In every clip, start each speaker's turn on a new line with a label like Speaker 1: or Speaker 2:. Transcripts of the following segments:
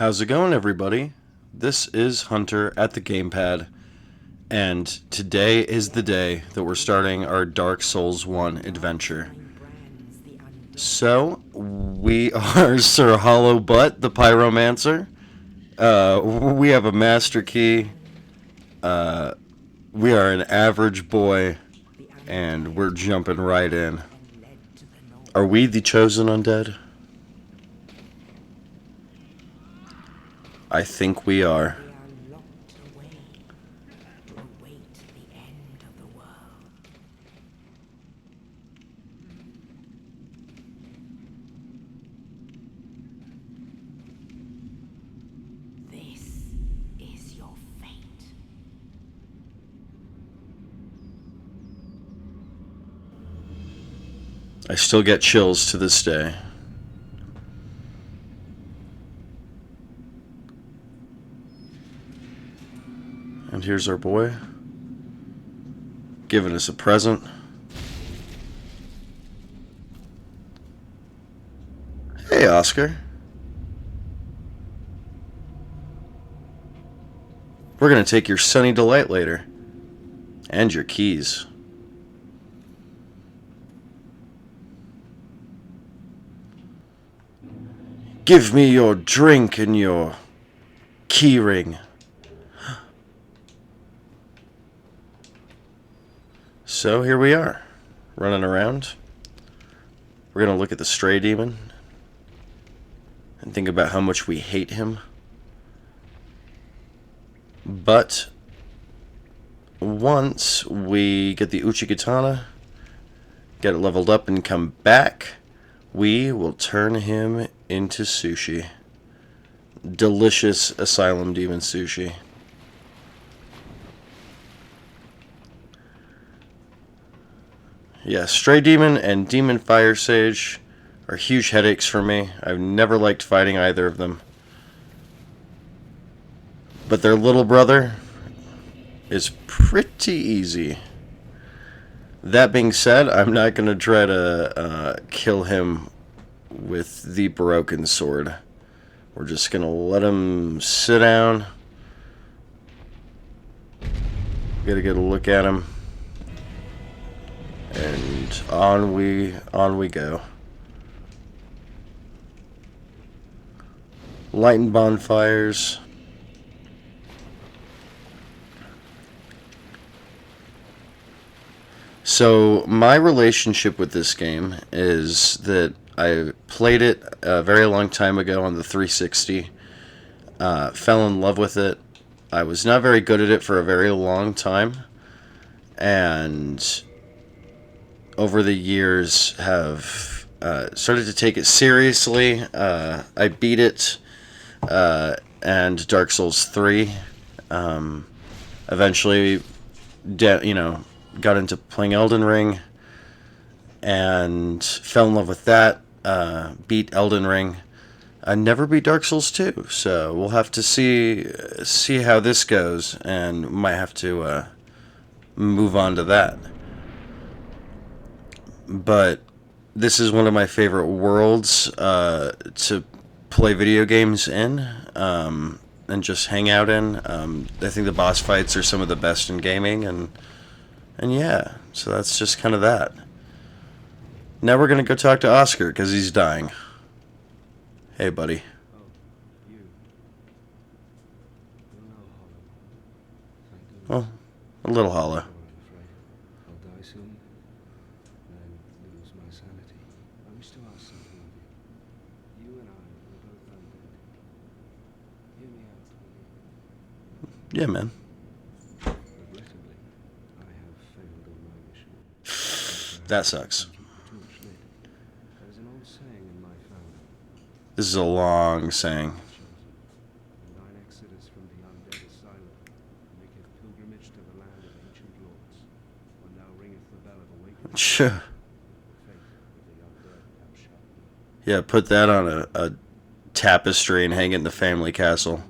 Speaker 1: How's it going, everybody? This is Hunter at the Gamepad, and today is the day that we're starting our Dark Souls 1 adventure. So, we are Sir Hollowbutt, the Pyromancer. We have a Master Key. We are an average boy, and we're jumping right in. Are we the chosen undead? I think we are. I still get chills to this day. And here's our boy, giving us a present. Hey, Oscar. We're gonna take your Sunny Delight later. And your keys. Give me your drink and your key ring. So here we are, running around. We're going to look at the stray demon and think about how much we hate him. But once we get the Uchigatana, get it leveled up and come back, we will turn him into sushi. Delicious Asylum Demon sushi. Yeah, Stray Demon and Demon Fire Sage are huge headaches for me. I've never liked fighting either of them. But their little brother is pretty easy. That being said, I'm not going to try to kill him with the broken sword. We're just going to let him sit down. Get a good look at him. And on we go. Lighting bonfires. So my relationship with this game is that I played it a very long time ago on the 360. Fell in love with it. I was not very good at it for a very long time, and over the years have started to take it seriously. I beat it, and Dark Souls 3. Eventually, got into playing Elden Ring, and fell in love with that. Beat Elden Ring. I never beat Dark Souls 2, so we'll have to see how this goes, and might have to move on to that. But this is one of my favorite worlds to play video games in, and just hang out in. I think the boss fights are some of the best in gaming, and yeah, so that's just kind of that. Now we're gonna go talk to Oscar because he's dying. Hey, buddy. Well, a little hollow. Yeah, man. That sucks. This is a long saying. Sure. Yeah, put that on a tapestry and hang it in the family castle.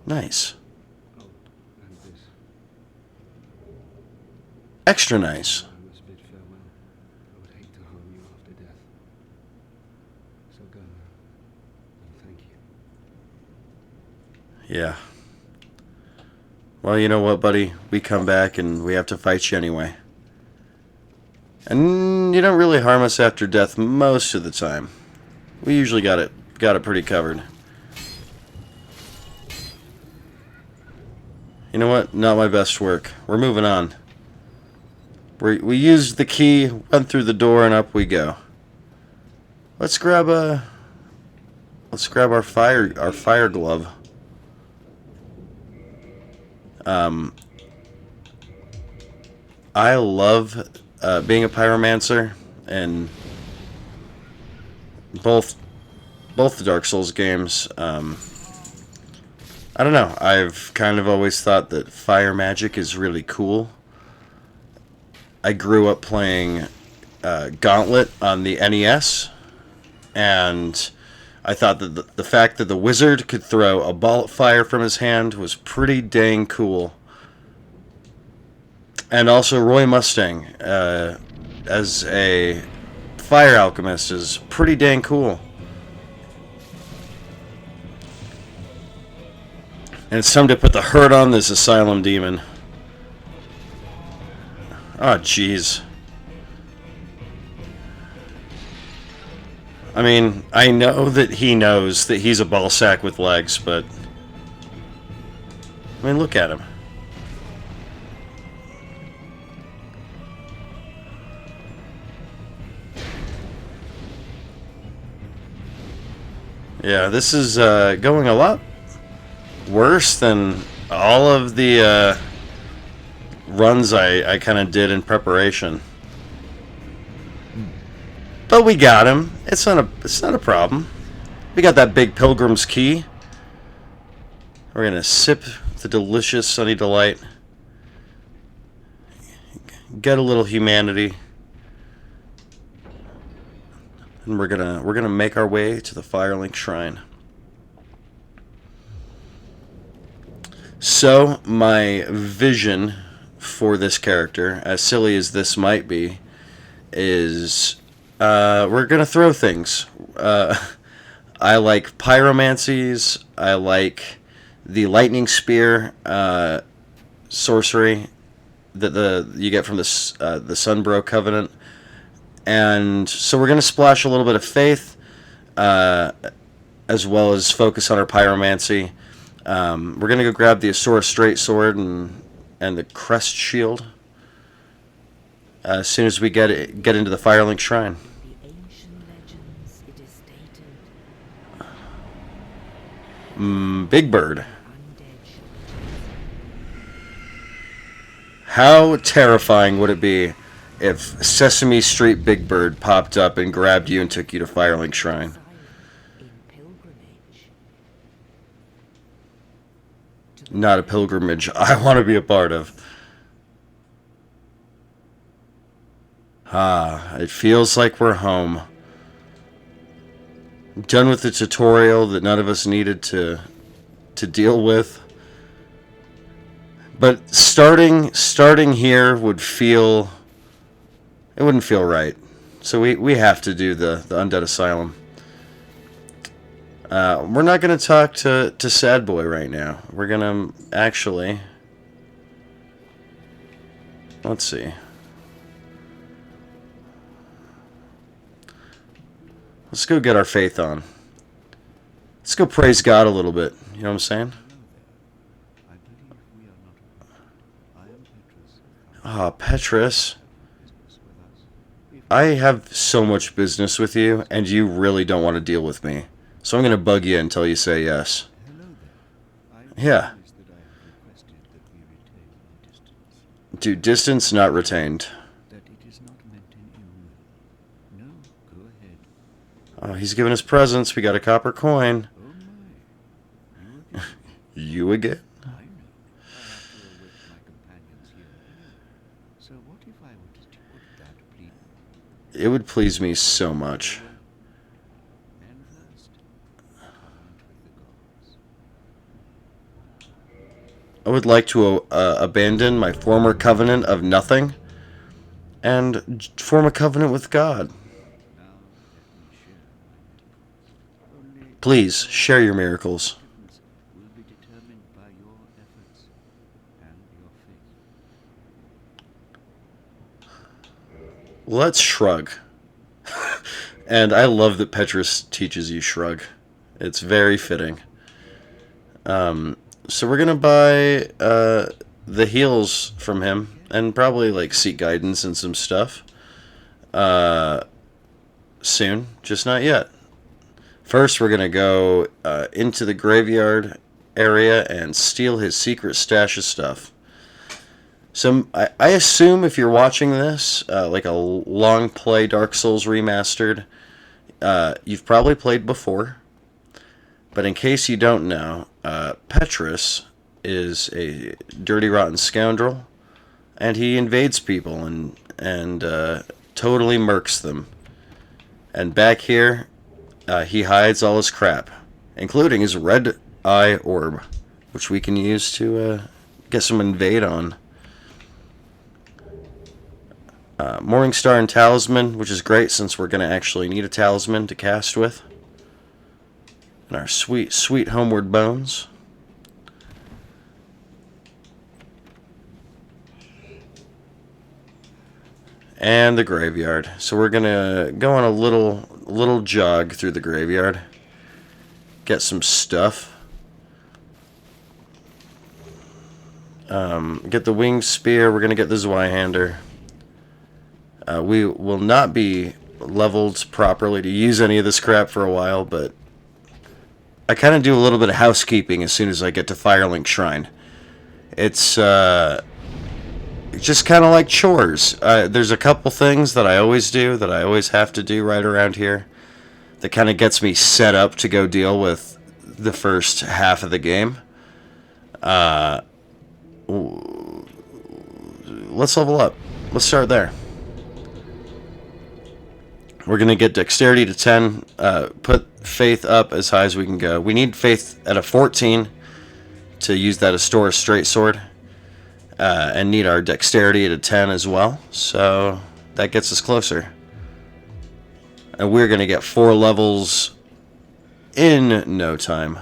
Speaker 1: Nice. extra nice.
Speaker 2: I must bid farewell. I would hate to harm you after death. So go now, and thank you.
Speaker 1: Yeah. Well, you know what, buddy? We come back and we have to fight you anyway. And you don't really harm us after death most of the time. We usually got it pretty covered. You know what? Not my best work. We're moving on. We used the key, went through the door, and up we go. Let's grab our fire glove. I love being a pyromancer, and both the Dark Souls games. I don't know. I've kind of always thought that fire magic is really cool. I grew up playing Gauntlet on the NES, and I thought that the fact that the wizard could throw a ball of fire from his hand was pretty dang cool. And also Roy Mustang as a fire alchemist is pretty dang cool. And it's time to put the hurt on this asylum demon. Oh, jeez. I mean, I know that he knows that he's a ball sack with legs, but... I mean, look at him. Yeah, this is going a lot worse than all of the runs I kind of did in preparation. But we got him. It's not a problem. We got that big pilgrim's key. We're gonna sip the delicious sunny delight. Get a little humanity. And we're gonna make our way to the Firelink Shrine. So, my vision for this character, as silly as this might be, is we're gonna throw things. I like pyromancies. I like the lightning spear sorcery that you get from the Sunbro Covenant, and so we're gonna splash a little bit of faith, as well as focus on our pyromancy. We're gonna go grab the Asura Straight Sword and the Crest Shield as soon as we get into the Firelink Shrine.
Speaker 3: The ancient legends, it is stated.
Speaker 1: Big Bird. How terrifying would it be if Sesame Street Big Bird popped up and grabbed you and took you to Firelink Shrine? Not a pilgrimage I want to be a part of. It feels like we're home. Done with the tutorial that none of us needed to deal with. But starting here would feel... It wouldn't feel right. So we have to do the Undead Asylum. We're not going to talk to Sad Boy right now. We're going to actually... Let's see. Let's go get our faith on. Let's go praise God a little bit. You know what I'm saying? Ah, Petrus. I have so much business with you, and you really don't want to deal with me. So I'm going to bug you until you say yes. Yeah. Dude, distance not retained. Oh, he's giving us presents. We got a copper coin. You again? It would please me so much. I would like to abandon my former covenant of nothing and form a covenant with God. Please share your miracles.
Speaker 2: Will be determined by your efforts and your faith.
Speaker 1: Let's shrug. And I love that Petrus teaches you shrug. It's very fitting. So we're gonna buy the heals from him, and probably like seek guidance and some stuff. Soon, just not yet. First, we're gonna go into the graveyard area and steal his secret stash of stuff. So I assume if you're watching this, like a long play Dark Souls Remastered, you've probably played before. But in case you don't know, Petrus is a dirty, rotten scoundrel, and he invades people and totally murks them. And back here, he hides all his crap, including his red eye orb, which we can use to get some invade on. Morningstar and Talisman, which is great since we're going to actually need a talisman to cast with. And our sweet, sweet homeward bones. And the graveyard. So we're going to go on a little jog through the graveyard. Get some stuff. Get the winged spear. We're going to get the Zweihander. We will not be leveled properly to use any of this crap for a while, but I kind of do a little bit of housekeeping as soon as I get to Firelink Shrine. It's just kind of like chores. There's a couple things that I always do, that I always have to do right around here, that kind of gets me set up to go deal with the first half of the game. Let's level up. Let's start there. We're going to get dexterity to 10, put faith up as high as we can go. We need faith at a 14 to use that Astora straight sword, and need our dexterity at a 10 as well, so that gets us closer. And we're going to get 4 levels in no time.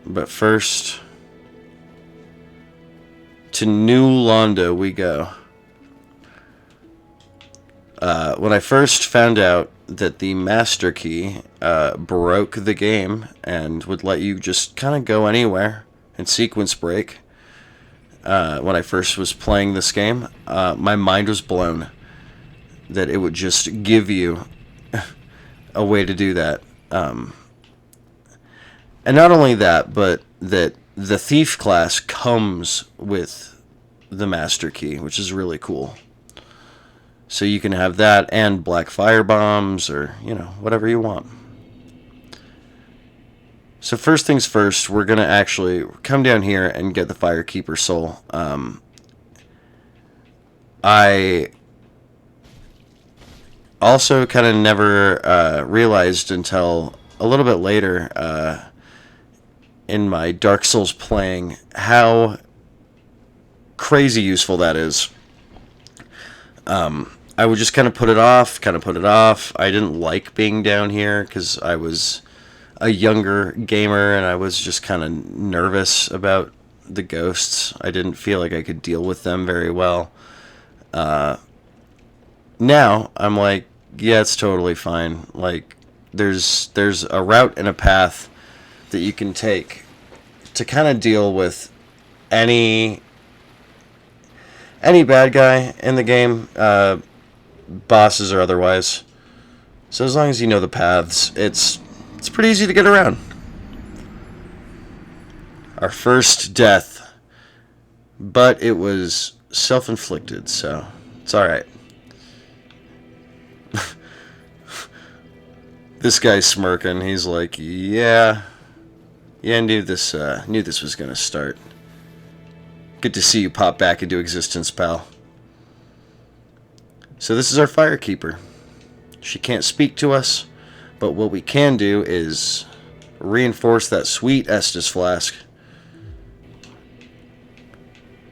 Speaker 1: But first, to New Londo we go. When I first found out that the master key broke the game and would let you just kind of go anywhere and sequence break, when I first was playing this game, my mind was blown that it would just give you a way to do that. And not only that, but that the thief class comes with the master key, which is really cool. So you can have that and black fire bombs, or, you know, whatever you want. So first things first, we're going to actually come down here and get the Firekeeper Soul. I also kind of never realized until a little bit later in my Dark Souls playing how crazy useful that is. I would just kind of put it off. I didn't like being down here because I was a younger gamer and I was just kind of nervous about the ghosts. I didn't feel like I could deal with them very well. Now I'm like, yeah, it's totally fine. Like, there's a route and a path that you can take to kind of deal with any bad guy in the game, bosses or otherwise. So as long as you know the paths, it's pretty easy to get around. Our first death, but it was self-inflicted, so it's alright. This guy's smirking. He's like, yeah, I knew this was gonna start. Good to see you pop back into existence, pal. So this is our Firekeeper. She can't speak to us, but what we can do is reinforce that sweet Estus flask.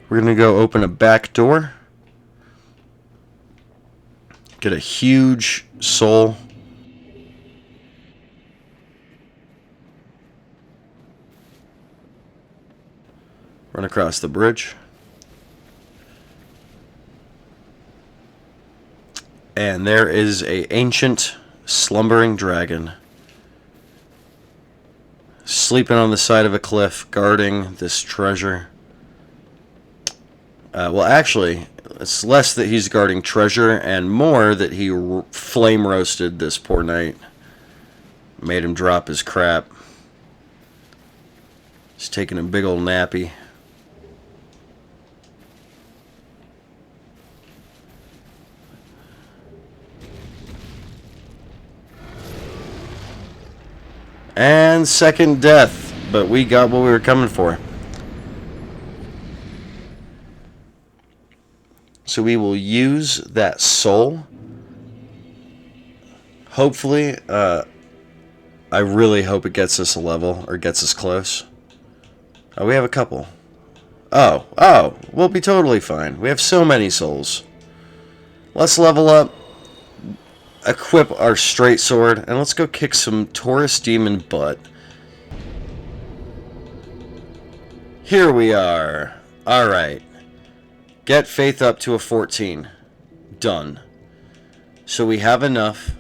Speaker 1: We're going to go open a back door. Get a huge soul. Run across the bridge. And there is a ancient slumbering dragon sleeping on the side of a cliff, guarding this treasure. Well, actually, it's less that he's guarding treasure and more that he flame roasted this poor knight. Made him drop his crap. He's taking a big old nappy. And second death, but we got what we were coming for. So we will use that soul. Hopefully, I really hope it gets us a level, or gets us close. Oh, we have a couple. Oh, we'll be totally fine. We have so many souls. Let's level up, equip our straight sword, and let's go kick some Taurus demon butt. Here we are. Alright. Get faith up to a 14. Done. So we have enough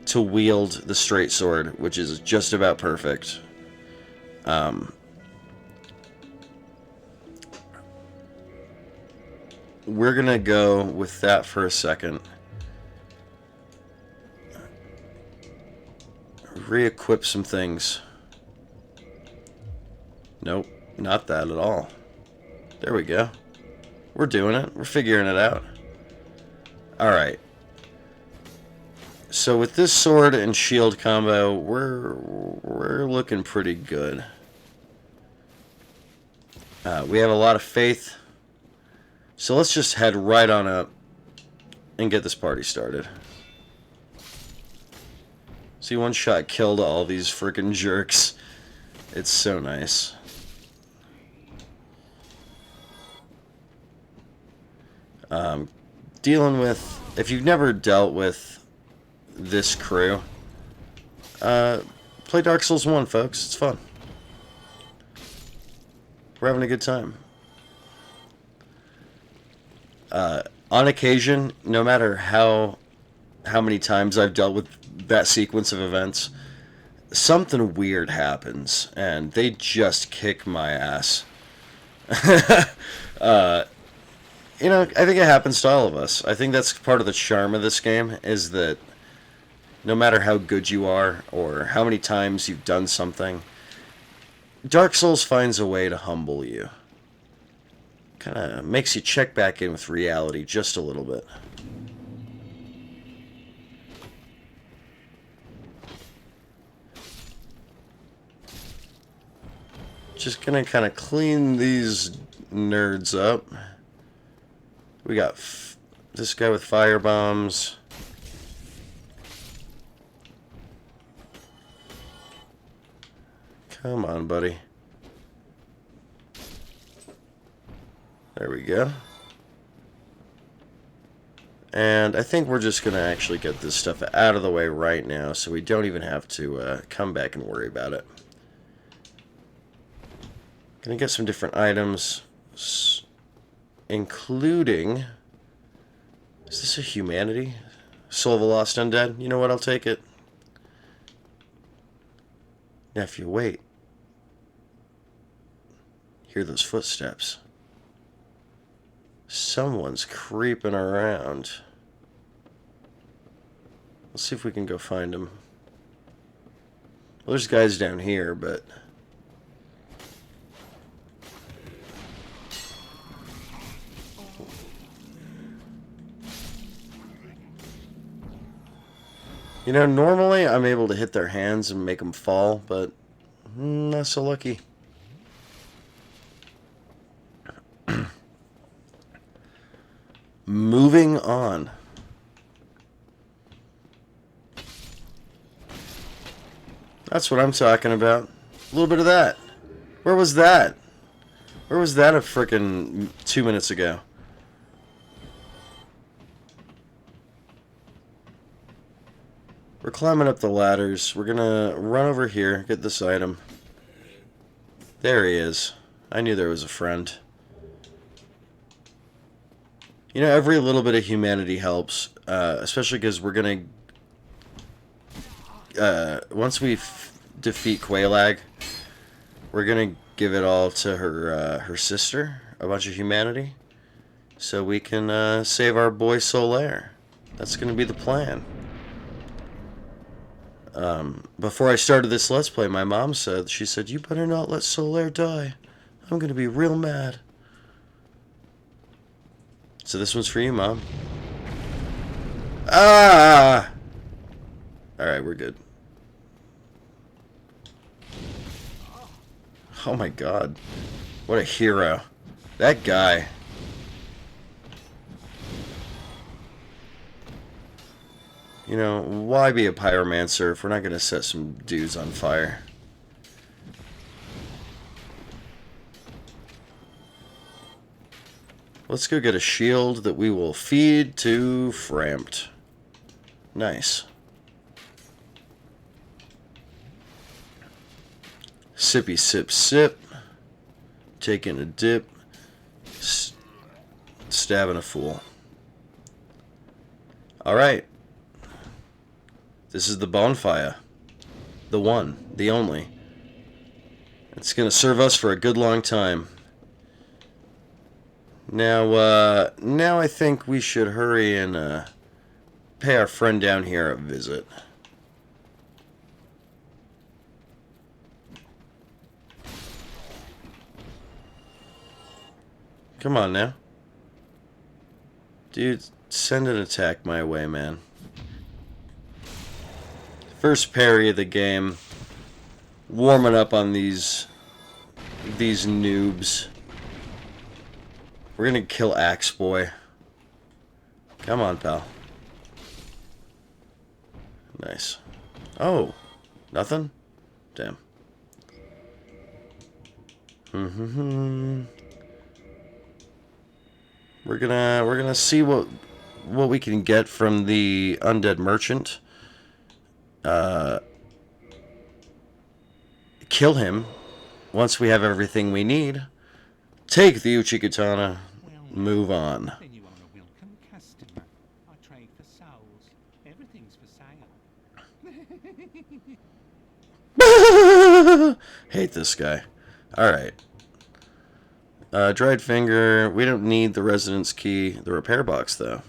Speaker 1: to wield the straight sword, which is just about perfect. We're gonna go with that for a second. Re-equip some things. Nope, not that at all. There we go. We're doing it. We're figuring it out. Alright. So with this sword and shield combo, we're looking pretty good. We have a lot of faith. So let's just head right on up and get this party started. See, one shot killed all these freaking jerks. It's so nice. Dealing with... If you've never dealt with this crew, play Dark Souls 1, folks. It's fun. We're having a good time. On occasion, no matter how many times I've dealt with that sequence of events, something weird happens, and they just kick my ass. You know, I think it happens to all of us. I think that's part of the charm of this game, is that no matter how good you are, or how many times you've done something, Dark Souls finds a way to humble you. Kind of makes you check back in with reality just a little bit. Just gonna kind of clean these nerds up. We got this guy with fire bombs. Come on, buddy. There we go. And I think we're just gonna actually get this stuff out of the way right now, so we don't even have to come back and worry about it. Gonna get some different items, including... Is this a humanity? Soul of a Lost Undead? You know what? I'll take it. Now, if you wait, hear those footsteps. Someone's creeping around. Let's see if we can go find him. Well, there's guys down here, but... You know, normally I'm able to hit their hands and make them fall, but not so lucky. Moving on. That's what I'm talking about. A little bit of that. Where was that? Where was that a frickin' 2 minutes ago? We're climbing up the ladders. We're gonna run over here, get this item. There he is. I knew there was a friend. You know, every little bit of humanity helps, especially because we're gonna... once we defeat Qualag, we're gonna give it all to her sister, a bunch of humanity, so we can save our boy Solaire. That's gonna be the plan. Before I started this Let's Play, my mom said, she said, "You better not let Solaire die. I'm gonna be real mad." So this one's for you, Mom. Ah! Alright, we're good. Oh my god. What a hero. That guy. You know, why be a pyromancer if we're not going to set some dudes on fire? Let's go get a shield that we will feed to Frampt. Nice. Sippy sip sip. Taking a dip. Stabbing a fool. Alright. This is the bonfire. The one. The only. It's gonna serve us for a good long time. Now, now I think we should hurry and, pay our friend down here a visit. Come on now. Dude, send an attack my way, man. First parry of the game. Warming up on these noobs. We're gonna kill Axe Boy. Come on, pal. Nice. Oh, nothing? Damn. We're gonna see what we can get from the undead merchant. Kill him once we have everything we need. Take the Uchigatana. Move on.
Speaker 4: Then you are a welcome customer. I trade for souls. Everything's for sale.
Speaker 1: Hate this guy. Alright. Dried finger. We don't need the residence key. The repair box, though.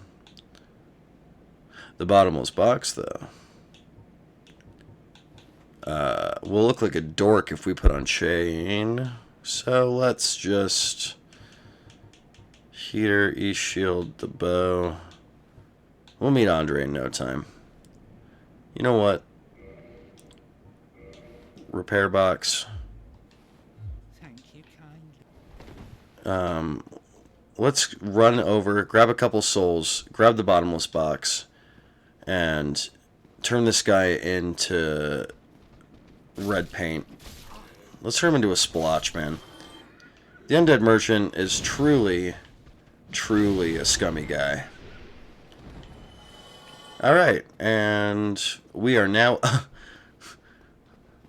Speaker 1: The bottomless box, though. We'll look like a dork if we put on chain. So let's just... Heater, E-shield, the bow. We'll meet Andre in no time. You know what? Repair box.
Speaker 4: Thank you kindly.
Speaker 1: Let's run over, grab a couple souls, grab the bottomless box, and turn this guy into red paint. Let's turn him into a splotch, man. The undead merchant is truly a scummy guy. Alright, and we are now...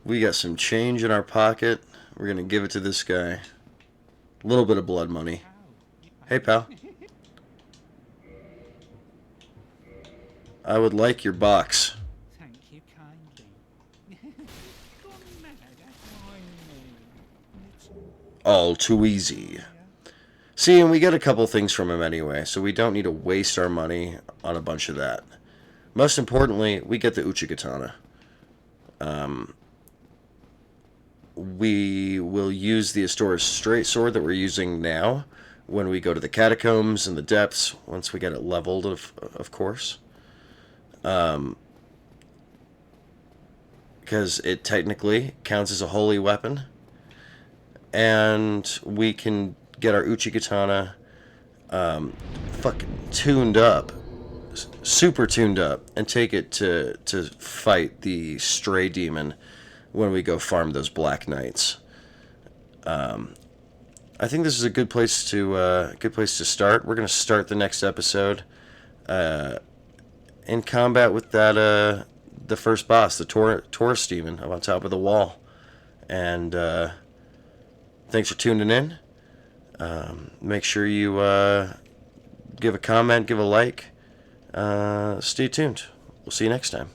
Speaker 1: we got some change in our pocket. We're gonna give it to this guy. A little bit of blood money. Hey, pal. I would like your box.
Speaker 4: Thank you kindly. Gone mad at me.
Speaker 1: All too easy. See, and we get a couple things from him anyway, so we don't need to waste our money on a bunch of that. Most importantly, we get the Uchigatana. We will use the Astora's straight sword that we're using now when we go to the catacombs and the depths, once we get it leveled, of course. Because it technically counts as a holy weapon. And we can get our Uchigatana fucking tuned up, super tuned up, and take it to fight the stray demon when we go farm those Black Knights. I think this is a good place to start. We're gonna start the next episode in combat with that the first boss, the Taurus demon up on top of the wall. And thanks for tuning in. Make sure you give a comment, give a like. Stay tuned. We'll see you next time.